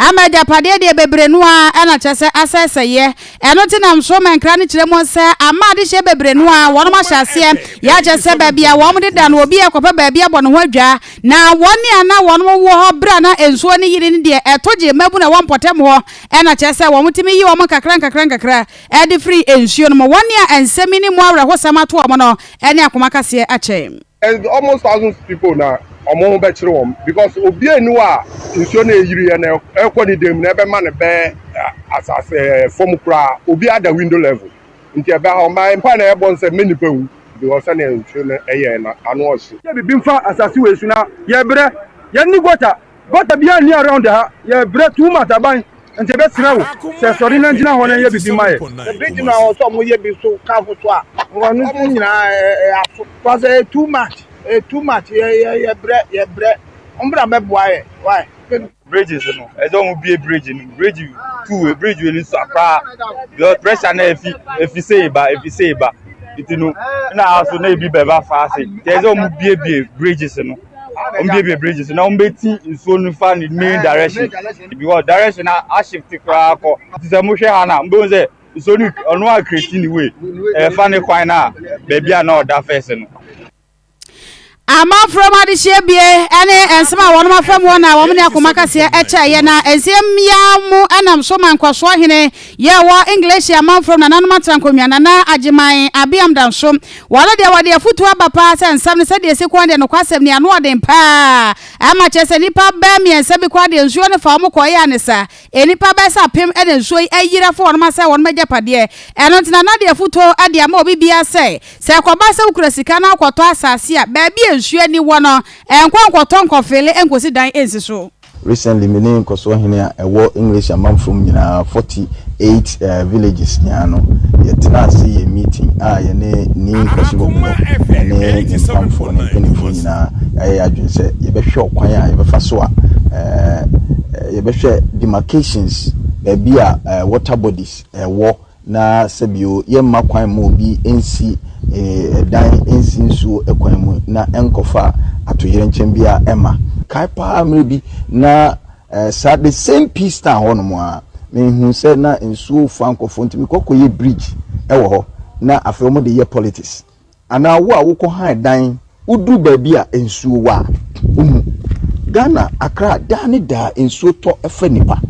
amaja pade de bebre no a na chese aseseye eno ti na mso menkra ne kire mo se amade hye bebre no a wono ma hyase ya chese babia wo mde da no obi akopa babia bɔ no ho adwa na woni ana wono wo ho bra na ensuo ne yiri ne de etoje mabu na wonpotem ho na chese wo mtimi yi wo kakra e de free ensuo no mo woni a ensemi ni mo awre ho samato wo no ene Akoma kase ache almost 1000 people now. Omo be chire wom because obi enu a nsuo na eyiri ya na ekoni dem na ebe ma ne be asase form kra obi ada window level nti ebe ha ma mpa na ebo nse many pewu because na nsuo na eye na anu osi ye bibi mfa asase we su na ye bre ye ni gota bia ni around ha ye bre too much aban nti be sira wo se sori na ngina ho na ye bibi maye the bridge na so mo ye bi so ka fo so a wonu nyina aso was too much ye bre umbra meboaye why bridges no e don be a bridge no bridge two a bridge we so akra your pressure na if you say ba it no na aso na bi beba fast there don be a bridges no be bridges na umbeti nso no fa in main direction because direction na shift kra ko it is a mo hwe ha na mbo say so no ono a create ni way fa ne kwan na bebia na oda first no Amanfrom adihye bie ene ensema wonoma fam wona wo mne Akoma kase eche ye na ensem ya mu anam so mankwaso hene ye wo English Amanfrom na nanoma trankomia na agiman abiam danso wala de wade afutu abapa se ensam ne se de sekwan de no kwasem ne ano odem pa ama chese nipa ba mi ensa bi kwa de nsuo ne fa mo koye anesa enipa ba sa pem ene nsuo ayira fo wonoma se wonoma japade eno ntina na de afutu ade ama obi bia se kwaba se ukura sika na akwoto asase a ba bia nsuo ni wono enkwankwoto nkofele enkosi dan ensiso recently meaning koso hene a ewo English Amanfrom nyina 48 villages nyano yetina see a meeting ye ne koso bo no ne Amanfrom ne penifo nyina adwense ye behwe okwan a ye befa so a ye behwe demarcations be a water bodies ewo na sebio ye makwan mo bi ensi dan ensi nsuo ekwan mu na enkofa atoyere nchen bia ema kai pa amrebi na the same peace town ho no mo a mehu se na nsuo fa nkofo ntimi kokoye bridge ewo ho na afa mo de ye politics ana wo a wo ko han dan udu ba bia nsuo wa Ghana Accra dani da nsuo to efa nipa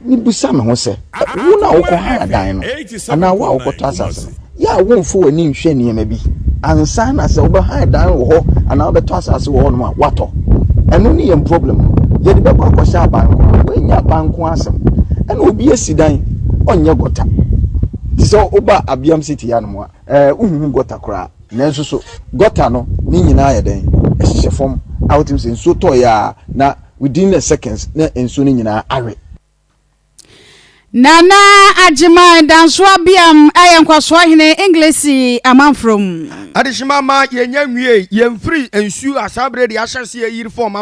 ni busa me ho se wo na wo ko han dan no ana wo a wo ko to asase ya wo mfo wani nhwe ne ma bi ansa na se wo ba han dan wo ho ana wo beto asase wo ho no wato eno ni yem problem ye de be kwa kwasha aban ko enya banko asem ena obi asidan onye gota so oba abiam city ya no mo uhuhu gota kra na nso so gota no ni nyina ya den ehye fom outim se nso to ya na within the seconds na enso ni nyina are Nana Ajima danso abiam ayenkwaso hene English Amanfrom adishima ma yenya nwie yemfiri ensu asabre de ahyase yiri form